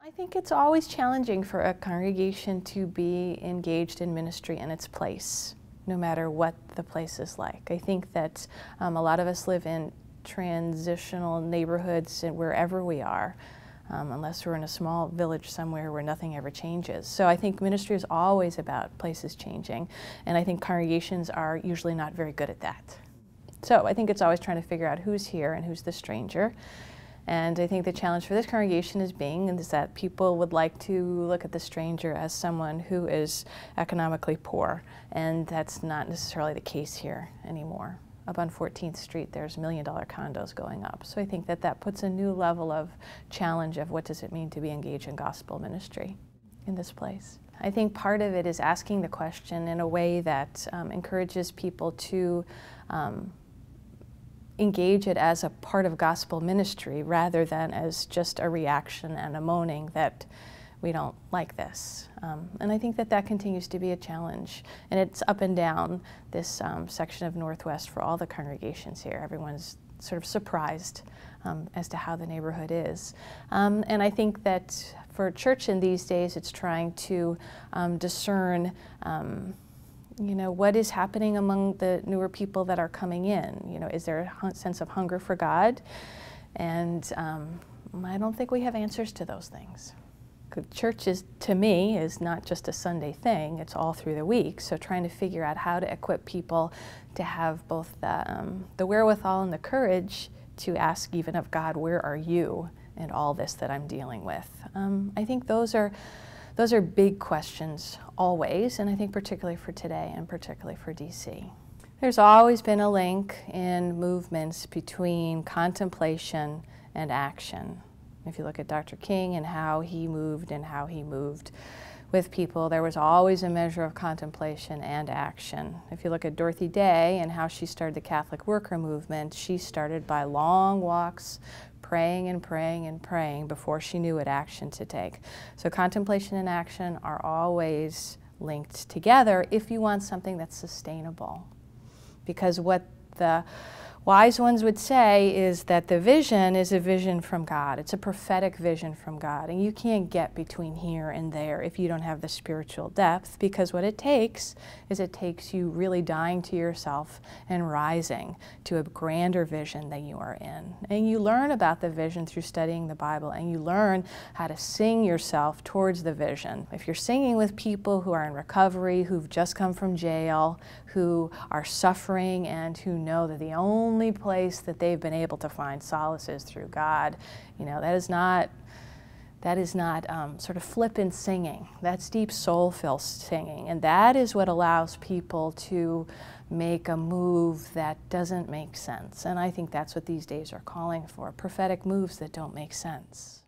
I think it's always challenging for a congregation to be engaged in ministry in its place, no matter what the place is like. I think that a lot of us live in transitional neighborhoods and wherever we are, unless we're in a small village somewhere where nothing ever changes. So I think ministry is always about places changing, and I think congregations are usually not very good at that. So I think it's always trying to figure out who's here and who's the stranger. And I think the challenge for this congregation is that people would like to look at the stranger as someone who is economically poor, and that's not necessarily the case here anymore. Up on 14th Street, there's $1 million condos going up. So I think that puts a new level of challenge of what does it mean to be engaged in gospel ministry in this place. I think part of it is asking the question in a way that encourages people to engage it as a part of gospel ministry rather than as just a reaction and a moaning that we don't like this. And I think that continues to be a challenge. And it's up and down this section of Northwest for all the congregations here. Everyone's sort of surprised as to how the neighborhood is. And I think that for church in these days, it's trying to discern what is happening among the newer people that are coming in? Is there a sense of hunger for God? And I don't think we have answers to those things. Church to me, is not just a Sunday thing, it's all through the week. So trying to figure out how to equip people to have both the wherewithal and the courage to ask even of God, where are you in all this that I'm dealing with? I think those are big questions always, and I think particularly for today and particularly for DC. There's always been a link in movements between contemplation and action. If you look at Dr. King and how he moved with people, there was always a measure of contemplation and action. If you look at Dorothy Day and how she started the Catholic worker movement, she started by long walks, praying and praying and praying before she knew what action to take. So contemplation and action are always linked together if you want something that's sustainable. Because what the wise ones would say is that the vision is a vision from God. It's a prophetic vision from God. And you can't get between here and there if you don't have the spiritual depth, because what it takes is you really dying to yourself and rising to a grander vision that you are in. And you learn about the vision through studying the Bible, and you learn how to sing yourself towards the vision. If you're singing with people who are in recovery, who've just come from jail, who are suffering, and who know that the only place that they've been able to find solace is through God, that is not sort of flippant singing. That's deep soul-filled singing, and that is what allows people to make a move that doesn't make sense. And I think that's what these days are calling for, prophetic moves that don't make sense.